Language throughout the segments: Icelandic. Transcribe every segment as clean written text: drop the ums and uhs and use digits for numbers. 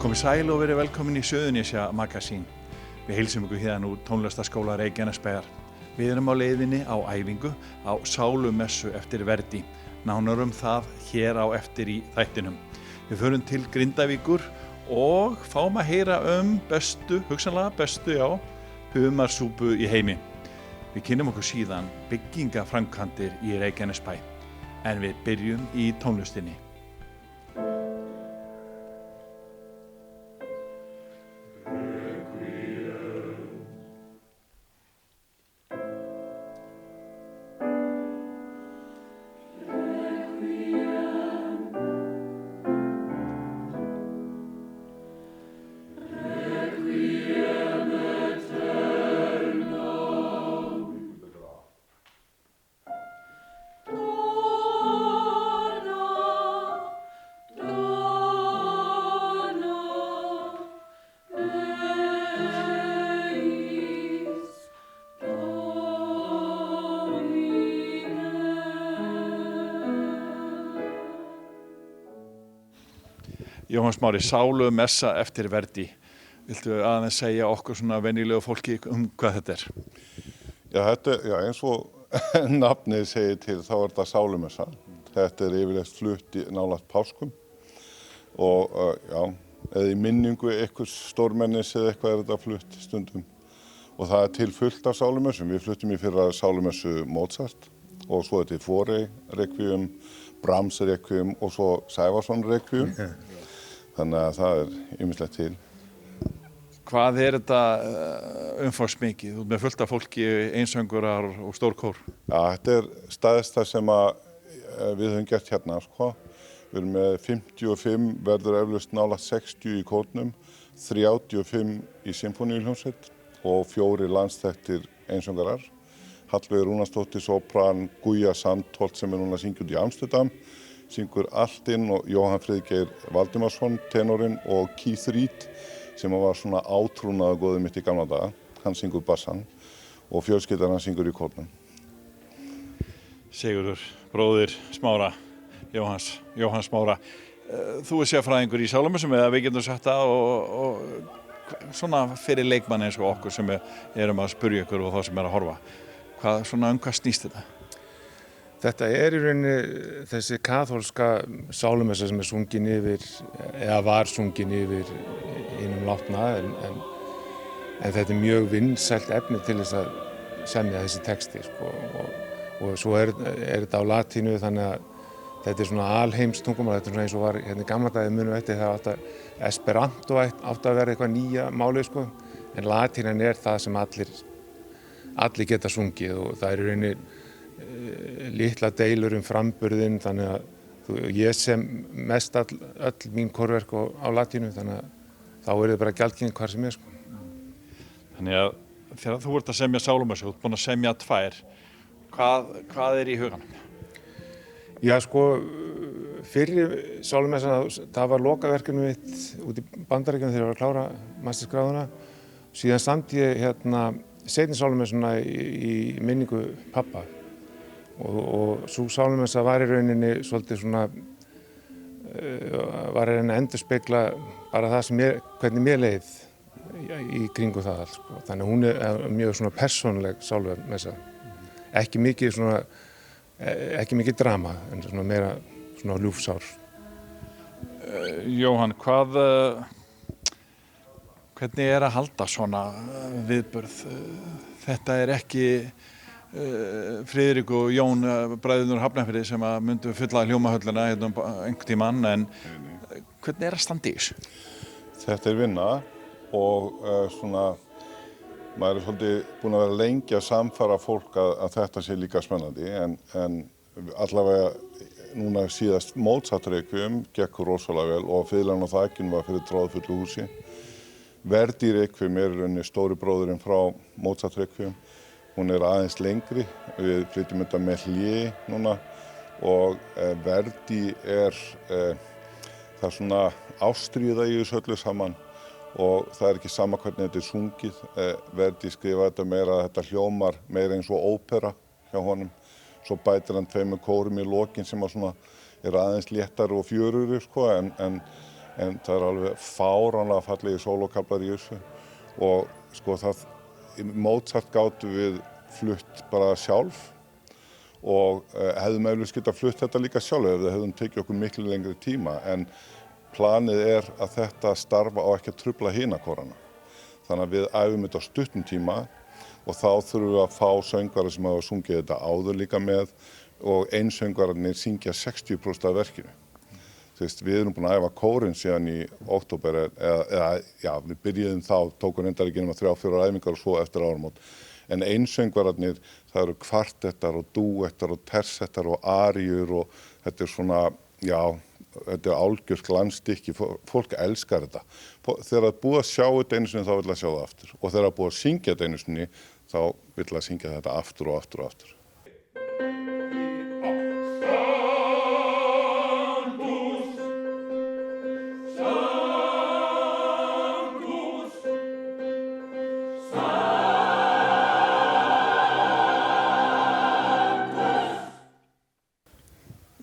Komið sæl og verið velkomin í Suðurnesja Magasín. Við heilsum ykkur hérna úr tónlistarskóla Reykjanesbæjar. Við erum á leiðinni á æfingu á Sálumessu eftir Verdi. Nánar það hér á eftir í þættinum. Við förum til Grindavíkur og fáum að heyra bestu, hugsanlega bestu, humarsúpu í heimi. Við kynnum okkur síðan byggingaframkvæmdir í Reykjanesbæ. En við byrjum í tónlistinni. Jóhann Smári, Sálumessa eftir Verdi. Viltu aðeins segja okkur svona venjulegu fólki hvað þetta er? Þetta eins og nafnið segir til, þá þetta Sálumessa. Þetta yfirleitt flutt nálægt páskum og eða í minningu einhvers stórmennis eða eitthvað þetta flutt stundum. Og það til fullt af Sálumessum. Við fluttum í fyrra Sálumessu Mozart og svo þetta Fauré Requiem, Brahms Requiem og svo Sævarsson Requiem. Þannig að það ýmislegt til. Hvað þetta umfangsmikið? Þú með fullt af fólki, einsöngurar og stór kór? Þetta stæðsta sem við höfum gert hérna, sko. Við erum með 55, verður eflaust nálægt 60 í kórnum, 35 í symfóníuhljómsveit og 4 landsþekktir einsöngarar. Hallveig Rúnarsdóttir, sopran, Guja Sandholt sem núna syngur út í Amsterdam, syngur allt inn og Jóhann Friðgeir Valdimarsson, tenorinn og Keith Reed sem var svona átrúnaðargoðið mitt í gamla daga. Hann syngur bassan og fjölskyldan hann syngur í kórnum. Sigurður, bróðir Smára, Jóhann Smára. Þú sérfræðingur í Sálumessum eða við getum sagt það og svona fyrir leikmann eins og okkur sem erum að spyrja ykkur og þá sem að horfa. Hvað snýst þetta? Þetta í rauninni þessi kaþólska sálumessa sem sungin yfir, eða var sungin yfir hinum látna, en þetta mjög vinsælt efni til þess að semja þessi texti, sko, og svo þetta á latínu, þannig að þetta svona alheimstungumál, þetta svona eins og var hérna í gamla daga munum eftir það að Esperanto átti að vera eitthvað nýja málið, sko, en latínan það sem allir geta sungið og það í rauninni litla deilur framburðinn, þannig að ég sem mest öll mín kórverk á latínu, þannig að þá það bara gjaldgeng hvar sem sko. Þannig að þegar þú ert að semja Sálumessu, þú ert búin að semja 2, hvað í huganum? Já, sko, fyrri Sálumessa, það var lokaverkinu mitt út í Bandaríkjunum þegar ég var að klára mastersgráðuna. Síðan samt ég seinni Sálumessuna í minningu pappa. Og sú Sálumessa var í rauninni svolítið svona var að endurspegla bara það sem hvernig mér leið í kringu það allt, sko. Þannig að hún mjög svona persónuleg Sálumessa. Ekki mikið drama, en svona meira svona ljúfsár. Jóhann, hvernig að halda svona viðburð? Þetta ekki Friðrik og Jón, bræðurnir Hafnarfirði sem myndu fylla hljómahöllina hérna einhvern tímann, en hvernig að standa í þessu? Þetta vinna og svona, maður svolítið búinn að vera lengi að samfara fólk að þetta sé líka spennandi, en allavega núna síðast Mozart Requiem gekk rosalega vel og Fiðlan á þakinu var fyrir tróðfullu húsi. Verdi Requiem í rauninni stóri bróðurinn frá Mozart Requiem. Hún aðeins lengri, við flytjum þetta með hljé núna og Verdi það svona ástríða í þessu öllu saman og það ekki sama hvernig þetta sungið. Verdi skrifaði þetta meira, þetta hljómar meira eins og ópera hjá honum. Svo bætir hann 2 kórum í lokin sem svona aðeins léttari og fjörugri, sko, en en það alveg fáránlega fallegi sólókaflar í þessu og sko það, Mozart gátu við flutt bara sjálf og hefðum eflaust getað flutt þetta líka sjálf ef það hefðum tekið okkur miklu lengri tíma en planið að þetta starfa á ekki að trufla hina kórana. Þannig að við æfum þetta á stuttum tíma og þá þurfum við að fá söngvara sem hafa sungið þetta áður líka með og einsöngvararnir syngja 60% af verkinu. Við erum búin að æfa kórinn síðan í október við byrjuðum þá, tókum reyndar ekki nema 3-4 æfingar og svo eftir áramót. En einsöngvararnir, það eru kvartettar og dúettar og tersettar og aríur og þetta svona, þetta algjört glansstykki, fólk elskar þetta. Þegar það búið að sjá þetta einu sinni þá vill það sjá það aftur og þegar það búið að syngja þetta einu sinni þá vill það syngja þetta aftur og aftur og aftur.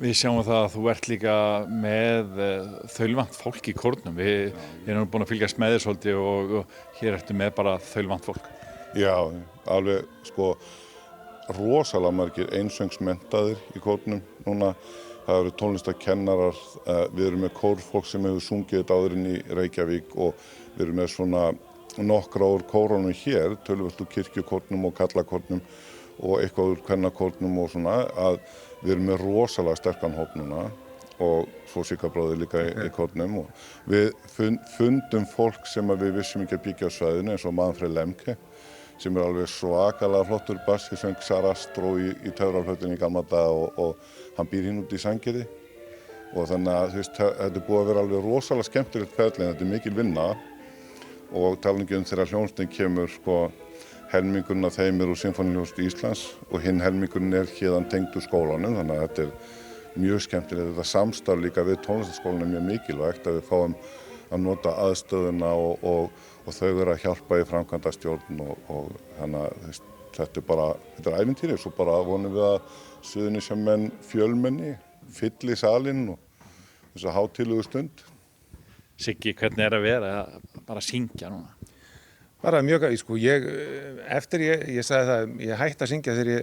Við sjáum það að þú ert líka með þaulvant fólk í kórnum. Við erum búin að fylgjast með þér svolítið og hér ertu með bara þaulvant fólk. Já, alveg sko rosalega margir einsöngsmenntaðir í kórnum núna. Það eru tónlistarkennarar, við erum með kórfólk sem hefur sungið þetta áður inn í Reykjavík og við erum með svona nokkra úr kórunum hér, töluvert úr kirkjukórnum og kallakórnum og eitthvað úr kvennakórnum og svona að við erum með rosalega sterkan hóp núna og svo Sigga-bróðir líka í kórnum og við fundum fólk sem við vissum ekki að byggja á svæðinu eins og Manfred Lemke sem alveg svakalega flottur bassi, söng Sarastro í Töfraflötunni í gamla daga og hann býr hinn út í Sandgerði og þannig að þetta búið að vera alveg rosalega skemmtilegt ferli en þetta mikil vinna og talningi þegar hljómsveitin kemur sko helmingurinn af þeim úr Sinfóníuhljómsveit Íslands og hinn helmingurinn héðan tengdur skólanum þannig að þetta mjög skemmtilegt. Þetta samstarf líka við tónlistarskólanum mjög mikilvægt að við fáum að nota aðstöðuna og þau vera að hjálpa í framkvæmdastjórn og þannig að þetta ævintýri. Svo bara vonum við að Suðurnesjamenn fjölmenni fylli salinn og þessa hátíðlegu stund. Siggi, hvernig að vera bara að syngja núna? Bara mjög, sko, eftir ég sagði það, ég hætti að syngja þegar ég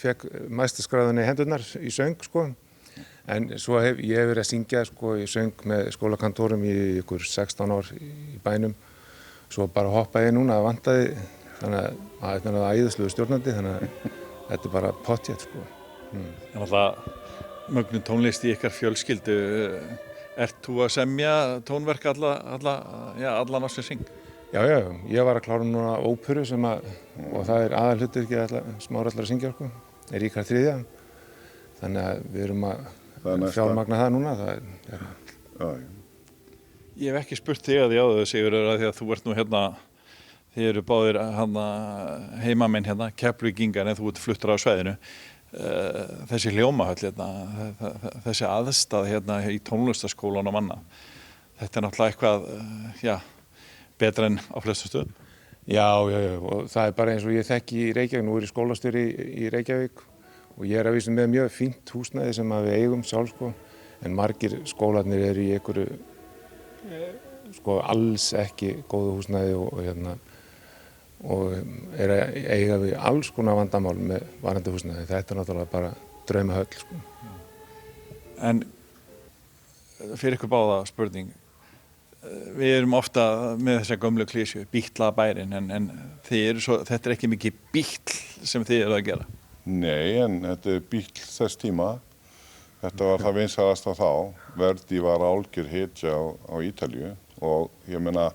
fekk mæstaskráðuna í hendurnar í söng, sko. En svo hef ég verið að syngja, sko, ég söng með skólakantórum í ykkur 16 ár í bænum. Svo bara hoppaði ég núna, það vantaði, þannig að það er æðislegu stjórnandi, þannig að þetta bara pottþétt, sko. En alltaf mögnu tónlist í ykkar fjölskyldu, ert þú að semja tónverk allan ársins syng? Já, ég var að klára núna óperu og það er aðalhlutverkið Smári ætlar að syngja, sko, Ríkharð 3. Þannig að við erum að fjármagna það núna. Ég hef ekki spurt þig að því áður, Sigurður, að því að þú ert nú hérna, þið eru báðir heimamenn hérna, Keflvíkingar en þú ert fluttur á svæðinu. Þessi hljómahöll hérna, þessi aðstæð hérna í tónlistarskólanum annað. Þetta náttúrulega eitthvað, betra en á flestum stöðum? Já, og það bara eins og ég þekki í Reykjavík, nú er ég skólastjóri í Reykjavík og ég að vísu með mjög fínt húsnæði sem við eigum sjálf, sko, en margir skólarnir eru í einhverju, sko, alls ekki góðu húsnæði og er að eiga við alls konar vandamál með varandi húsnæði. Þetta er náttúrulega bara draumahöll, sko. En fyrir ykkur báða spurning, við erum ofta með þessa gömlu klísju, bítla bærin, en þetta er ekki mikið bítl sem þið eru að gera. Nei, en þetta er bítl þess tíma. Þetta var það vinsælasta þá. Verdi var algjör hetja á Ítalíu og ég meina,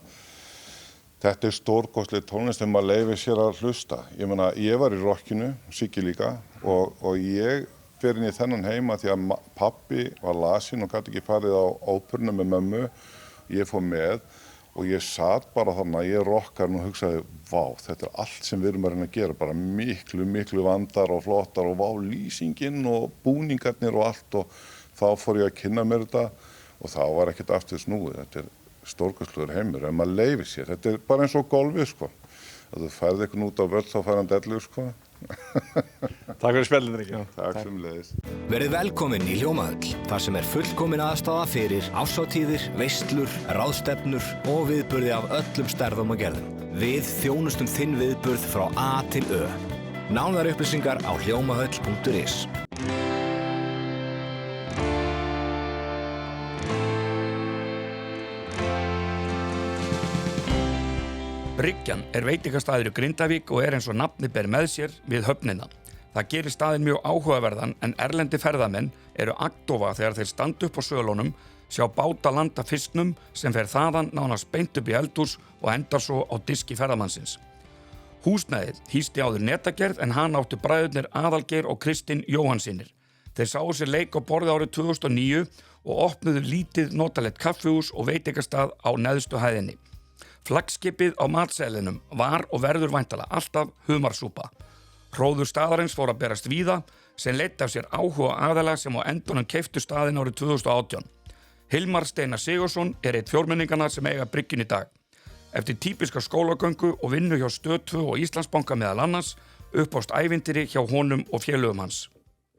þetta er stórkostleg tónlist þegar maður leyfir sér að hlusta. Ég meina, ég var í rockinu, Siggi líka, og ég fer inn í þennan heima því að pabbi var lasinn og gat ekki farið á óperuna með mömmu. Ég fór með og ég sat bara þarna, ég rockar og hugsaði, vá, þetta er allt sem við erum að reyna að gera, bara miklu vandar og flottar og vá, lýsingin og búningarnir og allt og þá fór ég að kynna mér þetta og þá var ekkert aftur snúið. Þetta er stórkostlegur heimur, ef maður leyfir sér, þetta er bara eins og golfið, sko. Að þú færði eitthvað út á völl þá fær hann dellu, sko. Takk fyrir spjallið, Riki. Takk sömuleiðis. Verið velkomin í Hljómahöll, þar sem fullkomin aðstaða fyrir árshátíðir, veislur, ráðstefnur og viðburði af öllum stærðum og gerðum. Við þjónustum þinn viðburð frá A til Ö. Nánari upplýsingar á hljómahöll.is. Bryggjan veitingastæður í Grindavík og eins og nafni ber með sér við höfnina. Það gerir staðinn mjög áhugaverðan en erlendi ferðamenn eru agndofa þegar þeir standa upp á sölunum, sjá báta landa fisknum sem fer þaðan nánast beint upp í eldhús og endar svo á diski ferðamannsins. Húsnæðið hýsti áður netagerð en hann áttu bræðurnir Aðalgeir og Kristinn Jóhannssynir. Þeir sáu sér leik á borði árið 2009 og opnuðu lítið notalegt kaffihús og veitingastað á neðstu hæðinni. Flaggskipið á matseðlinum var og verður væntanlega alltaf humarsúpa. Hróður staðarins fór að berast víða sem leiddi af sér áhuga aðila sem á endunum keyptu staðinn árið 2018. Hilmar Steinar Sigurðsson einn fjórmenninganna sem eiga bryggjun í dag. Eftir típiska skólagöngu og vinnu hjá Stöð 2 og Íslandsbanka meðal annars uppást ævintýri hjá honum og félögum hans.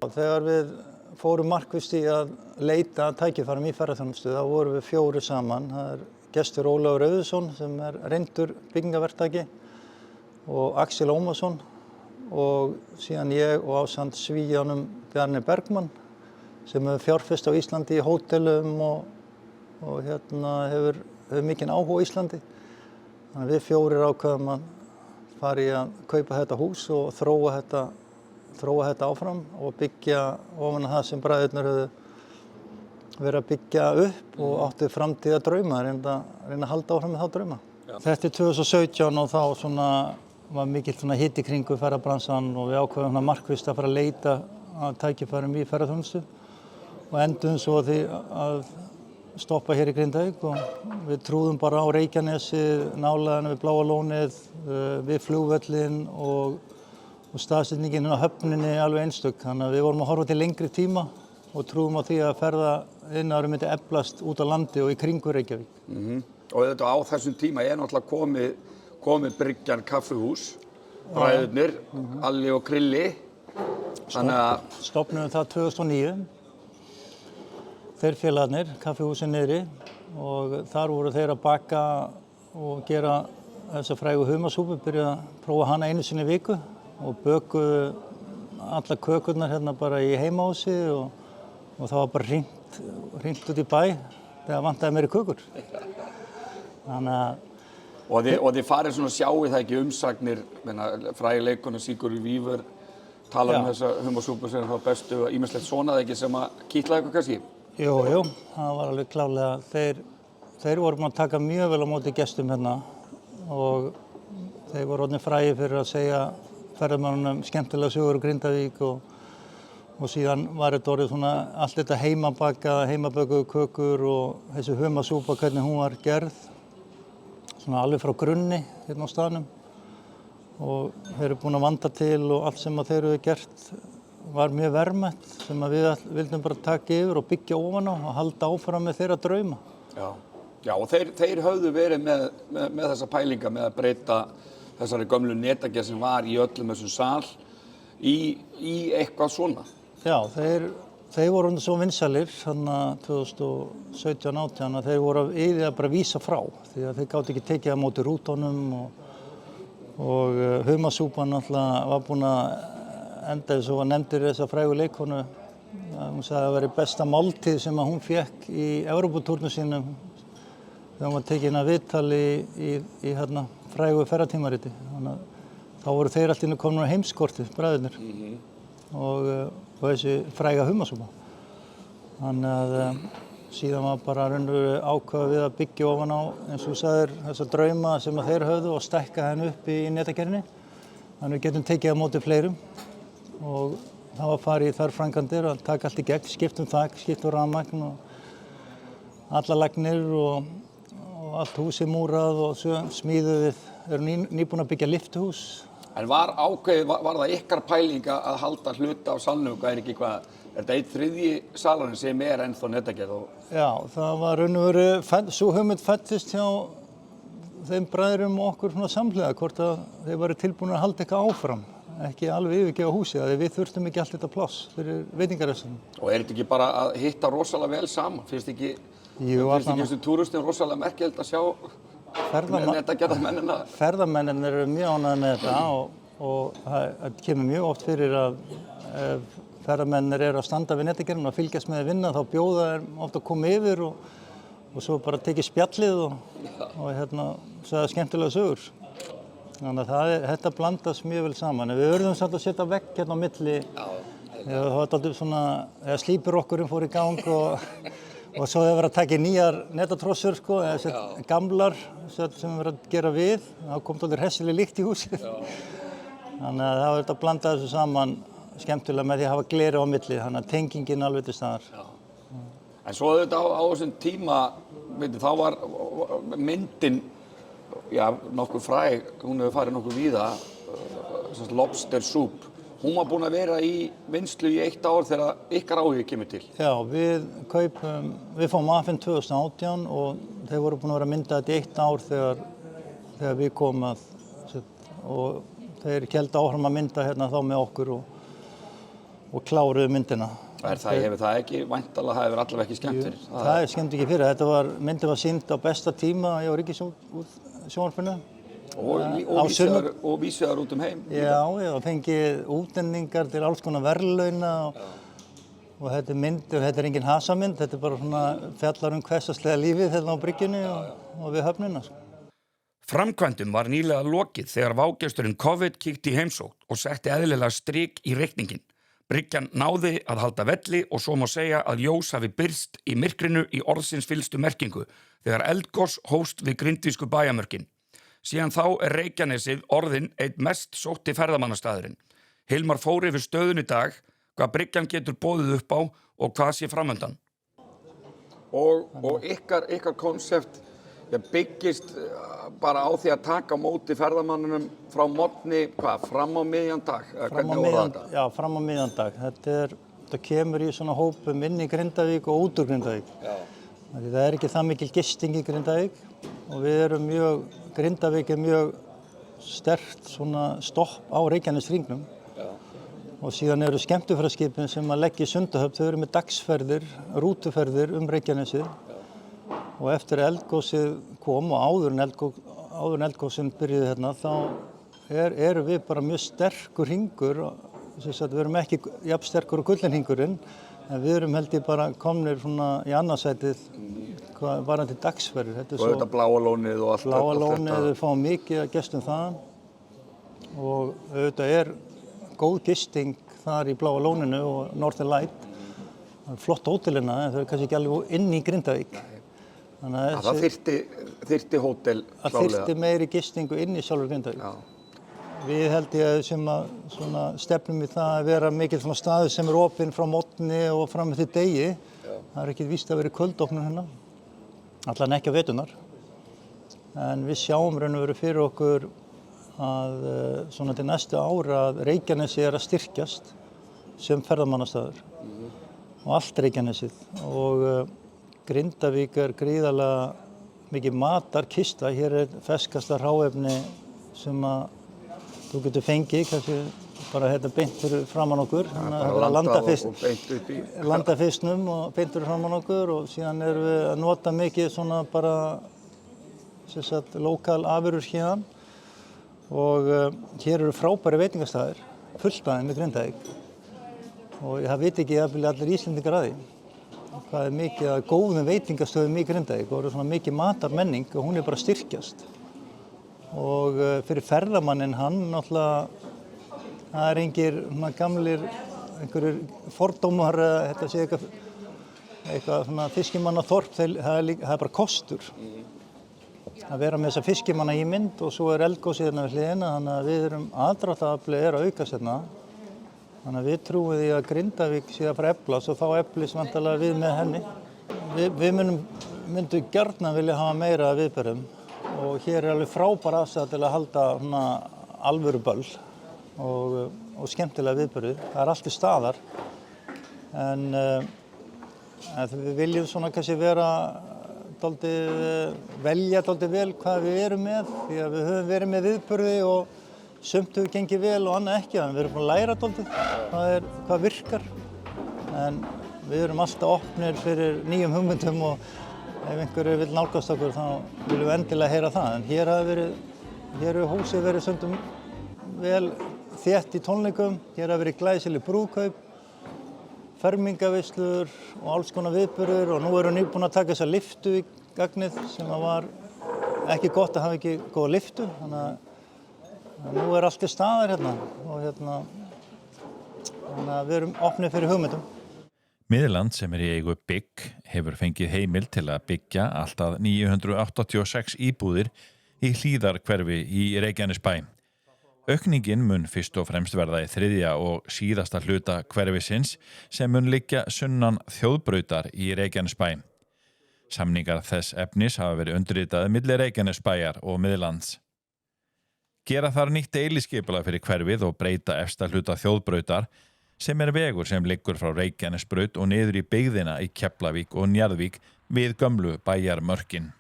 Þegar við fórum markvisst í að leita tækifærum í ferðaþjónustu þá vorum við 4 saman. Gestur Ólafur Auðunsson sem reyndur byggingaverktaki og Axel Ómarsson og síðan ég og ásamt Svíjanum Bjarni Bergmann sem hefur fjárfest á Íslandi í hótelum og hefur mikinn áhuga á Íslandi. Þannig að við 4 ákveðum að fara í að kaupa þetta hús og þróa þetta áfram og byggja ofan á það sem bræðurnir höfðu verið að byggja upp og áttu framtíða drauma, reyna að halda áfram með þá drauma. Já. Þetta 2017 og þá var mikill hiti kringu ferðabransan og við ákveðum markvisst að fara að leita að tækifærum í ferðaþjónustu og enduðum svo því að stoppa hér í Grindavík og við trúðum bara á Reykjanesi, nálægðina við Bláa lónið, við flugvöllinn og staðsetningin á höfninni alveg einstök. Þannig að við vorum að horfa til lengri tíma og trúum á því að ferðaiðnaðurinn myndi eflast út á landi og í kringu Reykjavík. Og þetta á þessum tíma náttúrulega komið Bryggjan kaffihús, bræðurnir, Alli og Krilli. Stofnuðum það 2009, þeir félagarnir, kaffihúsin niðri og þar voru þeir að baka og gera þessa frægu humarsúpu, byrja að prófa hana einu sinni í viku og bökuðu alla kökurnar bara í heimahúsi og það var bara hringt út í bæ þegar vantaði meiri kökur. Þannig að Og þið farið svona sjáið það ekki umsagnir, frægi leikona Sigurður Vífur talar þessa humarsúpu sem það bestu og ýmislegt svona það ekki sem að kitlaði eitthvað kannski? Jú, það var alveg klárlega. Þeir voru búin að taka mjög vel á móti gestum og þeir voru orðnir frægir fyrir að segja ferðamönnunum skemmtilega sögur úr Grindavík og síðan var þetta orðið allt þetta heimabökuðu kökur og þessi humarsúpa, hvernig hún var gerð, alveg frá grunni á staðnum og þeir eru búin að vanda til og allt sem þeir eru gert var mjög verðmætt sem við vildum bara taka yfir og byggja ofan á og halda áfram með þeirra drauma. Já, og þeir höfðu verið með þessa pælinga með að breyta þessari gömlu netagerð sem var í öllum þessum sal í eitthvað svona. Já, þeir voru svo vinsælir 2017-18 að þeir voru yfir að bara vísa frá því að þeir gátu ekki tekið á móti rútunum og humarsúpan náttúrulega var búin að enda eins og nefndir þessa frægu leikkonu. Hún sagði að það væri besta máltíð sem að hún fékk í Evróputúrnum sínum þegar hún var tekin að viðtali í frægu ferðatímariti. Þannig að þá voru þeir allt í einu komnir á heimskortið, bræðurnir, og þessi fræga humarsúpa. Þannig að síðan var bara raunverulega ákveðið við að byggja ofan á, eins og þú sagðir, þessa drauma sem að þeir höfðu og stækka henni upp í netagerðinni. Þannig að við getum tekið á móti fleirum og það var farið í þær framkvæmdir að taka allt í gegn, skiptum þak, skiptum rafmagn og allar lagnir og allt húsið múrað og svo smíðuð við, erum nýbúin að byggja lyftuhús. En var það ykkar pæling að halda hluta á salnum, er ekki eitthvað, er þetta 1/3 salarinn sem ennþá netagerð? Já, það var raunverulega, sú hugmynd fæddist hjá þeim bræðrum og okkur samhliða, hvort að þeir væru tilbúin að halda eitthvað áfram. ekki alveg yfirgefa húsið, því við þurftum ekki allt þetta pláss fyrir veitingarestunum. Og er þetta ekki bara að hitta rosalega vel saman? Finnst ekki þessu túristum rosalega merkilegt að sjá þetta geta mennina? Ferðamennir eru mjög ánægðir með þetta og það kemur mjög oft fyrir að ef ferðamennir eru að standa við netagerðina og fylgjast með að vinna, þá bjóða þeir oft að koma yfir og svo bara tekið spjallið og segja skemmtilega sögur. Þannig að þetta blandast mjög vel saman. Við verðum samt að setja vegg hérna á milli. Það var alltaf svona, þegar slípurokkurinn fór í gang og svo hefur verið að taka nýjar netatrossur, eða gamlar sem við verðum að gera við. Það kom alltaf hressileg lykt í húsið. Þannig að það var þetta að blanda þessu saman skemmtilega með því að hafa gleri á milli, þannig að tengingin alveg til staðar. En svo auðvitað á þessum tíma, þá var myndin nokkuð fræg, hún hefur farið nokkuð víða, lobster soup. Hún var búin að vera í vinnslu í 1 ár þegar ykkar áhugi kemur til. Já, við fáum afhent 2018 og þeir voru búin að vera að mynda þetta í 1 ár þegar við komum og þeir héldu áfram að mynda hérna þá með okkur og kláruðu myndina. Hefur það ekki, væntanlega hefur allavega ekki skemmt fyrir? Það er skemmt ekki fyrir. Myndin var sýnd á besta tíma hjá Ríkissjónvarpinu. Og vísvegar út heim? Já, fengið útnefningar til alls konar verðlauna og þetta er engin hasamynd, þetta er bara svona fjallar hversdagslega lífið hérna á bryggjunni og við höfnina. Framkvæmdum var nýlega lokið þegar vágesturinn COVID kíkti í heimsókn og setti eðlilega strik í reikninginn. Bryggjan náði að halda velli og svo má segja að ljós hafi birst í myrkrinu í orðsins fyllstu merkingu þegar eldgos hófst við grindvísku bæjarmörkin. Síðan þá er Reykjanesið orðinn einn mest sótti ferðamannastaðurinn. Hilmar fór yfir stöðun í dag, hvað bryggjan getur boðið upp á og hvað sé framöndan. Og ykkar konsept byggist bara á því að taka á móti ferðamannunum frá morgni, fram á miðjan dag? Já, fram á miðjan dag. Þetta kemur í svona hópum inn í Grindavík og út úr Grindavík. Það er ekki það mikil gisting í Grindavík og Grindavík er mjög sterkt svona stopp á Reykjaneshringnum. Og síðan eru skemmtiferðaskipin sem að leggja í Sundahöfn, þau eru með dagsferðir, rútuferðir Reykjanesið. Og eftir eldgosið kom og áður en eldgosinn byrjuði hérna, þá erum við bara mjög sterkur hringur. Við erum ekki jafn sterkur og gullinhringurinn, en við erum held ég bara komnir svona í annarsætið varðandi dagsferðir. Og þetta Bláa lónið og allt þetta. Bláa lónið, við fáum mikið að gestum þaðan og auðvitað er góð gisting þar í Bláa lóninu og Northern Light. Það er flott hótelina en þau eru kannski ekki alveg inn í Grindavík. Það þyrfti hótel klálega? Það þyrfti meiri gistingu inn í sjálfur Grindavík. Við held ég sem að stefnum í það að vera mikil svona staður sem er opinn frá morgni og fram til degi. Það er ekki víst að vera kvöldopnun hérna, allan ekki á veturnar. En við sjáum raun og veru fyrir okkur að svona til næstu ára að Reykjanesi er að styrkjast sem ferðamannastaður og allt Reykjanesið og Grindavík er gríðarlega mikið matarkista. Hér er ferskasta hráefni sem að þú getur fengið, kannski bara hérna beint fyrir framan okkur. Landafisknum og beint fyrir framan okkur og síðan erum við að nota mikið svona bara lokal afurur hérna. Og hér eru frábæri veitingastæðir, fullt af þeim í Grindavík. Og það veit ekki allir Íslendingar að því. Hvað er mikið að góðum veitingastöðum í Grindavík og eru svona mikið matarmenning og hún er bara að styrkjast. Og fyrir ferðamanninn hann náttúrulega, það er einhverjir fordómar að þetta sé eitthvað svona fiskimannaþorp, það er bara kostur. Að vera með þessa fiskimanna í mynd og svo er eldgosið hérna við hliðina, þannig að við erum aðdráttaraflið er að aukast hérna. Þannig að við trúum því að Grindavík sé að fara að eflast og þá eflist vantarlega við með henni. Við myndum gjarnan vilja hafa meira af viðburðum og hér er alveg frábær aðstæða til að halda alvöru böll og skemmtilega viðburði. Það er allt til staðar en við viljum svona kannski velja dálítið vel hvað við erum með því að við höfum verið með viðburði og sumt hefur gengið vel og annað ekki, en við erum búin að læra dálítið hvað virkar. En við erum alltaf opnir fyrir nýjum hugmyndum og ef einhverju vill nálgast okkur þá viljum við endilega heyra það. En hér hefur húsið verið stundum vel þétt í tónleikum, hér hafa verið glæsileg brúðkaup, fermingarveislur og alls konar viðburðir og nú erum við nýbúin að taka þessa lyftu í gagnið sem var ekki gott að hafa ekki góða lyftu, þannig að nú allt til staðar hérna og þannig að við erum opnir fyrir hugmyndum. Miðland sem í eigu Bygg hefur fengið heimild til að byggja allt að 986 íbúðir í Hlíðarhverfi í Reykjanesbæ. Aukningin mun fyrst og fremst verða í þriðja og síðasta hluta hverfisins sem mun liggja sunnan þjóðbrautar í Reykjanesbæ. Samningar þess efnis hafa verið undirritaðir milli Reykjanesbæjar og Miðlands. Gera þar nýtt deiliskipulag fyrir hverfið og breyta efsta hluta þjóðbrautar sem vegur sem liggur frá Reykjanesbraut og niður í byggðina í Keflavík og Njarðvík við gömlu bæjarmörkin.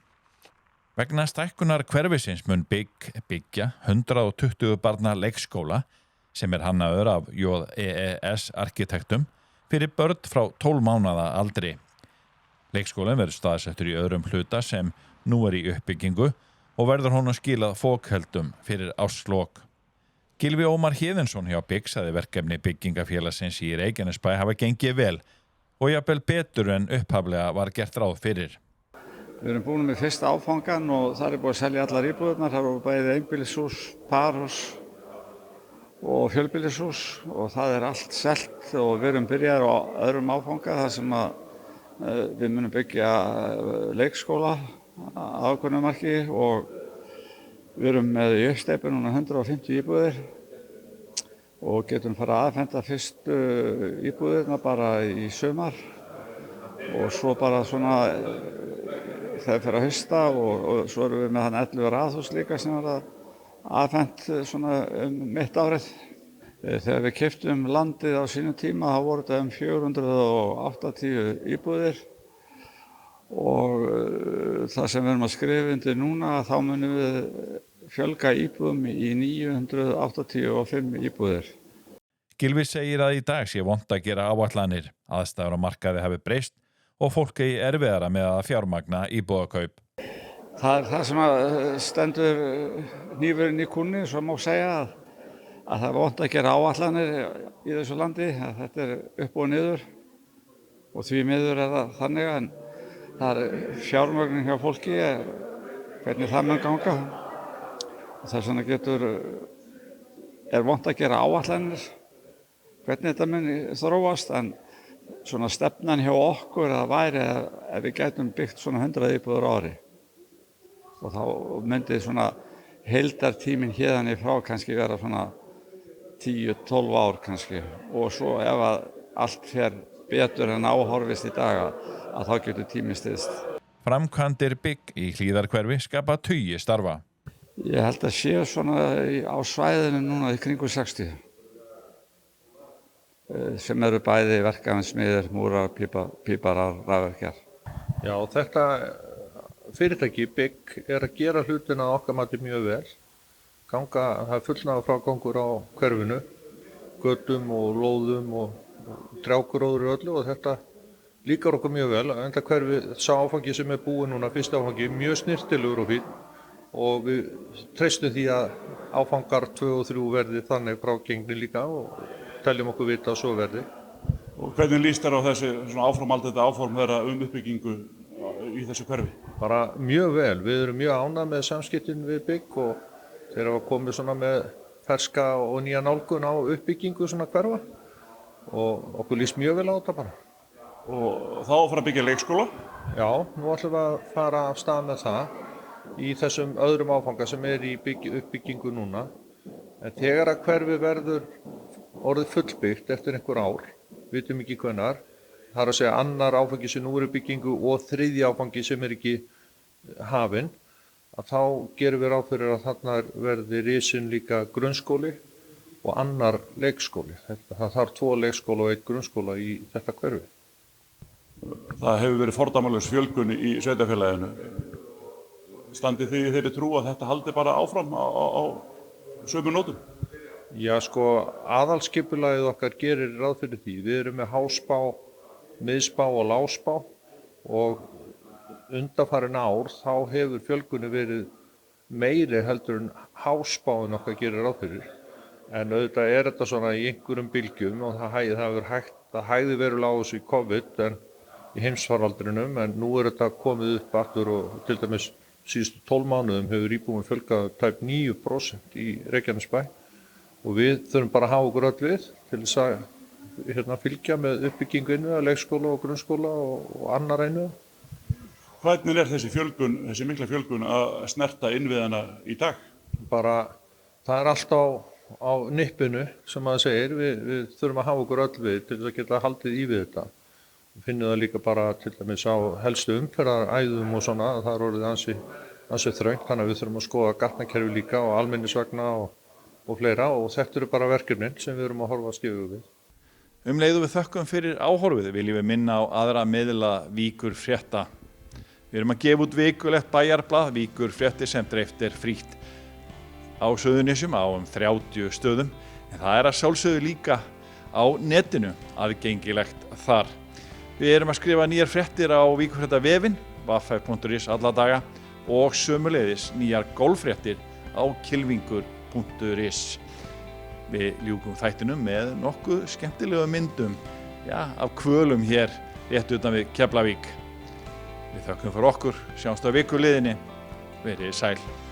Vegna stækkunar hverfisins mun Bygg byggja 120 barna leikskóla sem hannaður af JES arkitektum fyrir börn frá 12 mánaða aldri. Leikskólinn verður staðsettur í öðrum hluta sem nú í uppbyggingu og verður honum skilað fókheldum fyrir árslok. Gylfi Ómar Héðinsson hjá Bygg sagði verkefni byggingafélagsins í Reykjanesbæ hafa gengið vel og jafnvel betur en upphaflega var gert ráð fyrir. Við erum búin með fyrsta áfangan og þar búið að selja allar íbúðirnar. Það voru bæði einbýlishús, parhús og fjölbýlishús og það allt selt og við erum byrjaðir á öðrum áfanga þar sem við munum byggja leikskóla á ákveðnu marki og við erum með í uppsteypu núna 150 íbúðir og getum fara að afhenda fyrstu íbúðirna bara í sumar og svo bara svona þegar fyrir að hausta og svo erum við með þann 11 raðhús líka sem afhent svona mitt árið. Þegar við keyptum landið á sínum tíma þá voru þetta 480 íbúðir og það sem við erum að skrifa undir núna þá munum við fjölga íbúðum í 985 íbúðir. Gylfi segir að í dag sé vont að gera áætlanir, aðstæður á markaði hafi breyst og fólk eigi erfiðara með að fjármagna íbúðakaup. Það sem stendur hnífurinn í kúnni, svo má segja að það vont að gera áætlanir í þessu landi, að þetta upp og niður og því miður það þannig en það fjármögnun hjá fólki, hvernig það mun ganga. Þess vegna vont að gera áætlanir, hvernig þetta mun þróast en svona stefnan hjá okkur að væri ef við gætum byggt svona 100 íbúðir á ári og þá myndi svona heildartíminn héðan í frá kannski vera svona 10-12 ár kannski og svo ef að allt fer betur en áhorfist í dag að þá getur tíminn styst. Framkvæmdir Bygg í Hlíðarhverfi skapa tugi starfa. Ég held að séu svona á svæðinu núna í kringum 60. Sem eru bæði verkefnasmiðir, múrar, píparar, rafverkjar. Já, þetta fyrirtæki Bygg að gera hlutina okkar mati mjög vel. Það fullnaður frágangur á hverfinu, götum og lóðum og trjágróðri öllu og þetta líkar okkur mjög vel. Enda hverfi sá áfangi sem búið núna, fyrsti áfangi, mjög snyrtilegur og fín og við treystum því að áfangar 2 og 3 verði þannig frágengni líka og teljum okkur vita að svo verði. Og hvernig líst þér á þessi áframhaldandi áform þeirra uppbyggingu í þessu hverfi? Bara mjög vel. Við erum mjög ánægð með samskiptin við Bygg og þeir hafa komið svona með ferska og nýja nálgun á uppbyggingu svona hverfa og okkur líst mjög vel á þetta bara. Og þá að fara að byggja leikskóla? Já, nú ætlum við að fara af stað með það í þessum öðrum áfanga sem í uppbyggingu núna. En þegar að hverfi verður orðið fullbyggt eftir einhver ár, vitum ekki hvenær, það að segja annar áfangi sem nú í byggingu og þriðji áfangi sem ekki hafinn, að þá gerum við ráð fyrir að þarna verði risin líka grunnskóli og annar leikskóli. Það þarf 2 leikskóla og 1 grunnskóla í þetta hverfi. Það hefur verið fordæmalaus fjölgun í sveitarfélaginu. Standið þið í þeirri trú að þetta haldi bara áfram á sömu nótum? Já, sko, aðalskipulagið okkar gerir ráð fyrir því. Við erum með háspá, miðspá og lágspá og undanfarin ár þá hefur fjölgunni verið meiri heldur en háspáin okkar gerir ráð fyrir. En auðvitað er þetta svona í einhverjum bylgjum og það hægði verulega á þessu í COVID en í heimsfaraldrinum, en nú er þetta komið upp aftur og til dæmis síðustu 12 mánuðum hefur íbúum fjölgað tæp 9% í Reykjanesbæ og við þurfum bara að hafa okkur öll við til þess að fylgja með uppbyggingu innviða, leikskóla og grunnskóla og annar innviða. Hvernig er þessi mikla fjölgun að snerta innviðana í dag? Bara, það er allt á nippinu sem maður segir, við þurfum að hafa okkur öll við til þess að geta haldið í við þetta. Við finnum það líka bara til dæmis á helstu umferðaræðum og svona, það er orðið ansi þröngt, þannig að við þurfum að skoða gatnakerfi líka og almenningsvagna og fleira og þetta eru bara verkefnin sem við erum að horfa að stígu við. Leiðu við þökkum fyrir áhorfið viljum við minna á aðra miðla Víkur frétta. Við erum að gefa út vikulegt bæjarblað Víkur fréttir sem dreift er frítt á Suðurnesjum á 30 stöðum en það er að sjálfsögðu líka á netinu aðgengilegt þar. Við erum að skrifa nýjar fréttir á Víkurfréttavefinn vf.is alla daga og sömuleiðis nýjar golffréttir á kylfingur.is. Við ljúkum þættinum með nokkuð skemmtilegum myndum af hvölum hér rétt utan við Keflavík. Við þökkum fyrir okkur, sjáumst á vikuliðinni, verið sæl.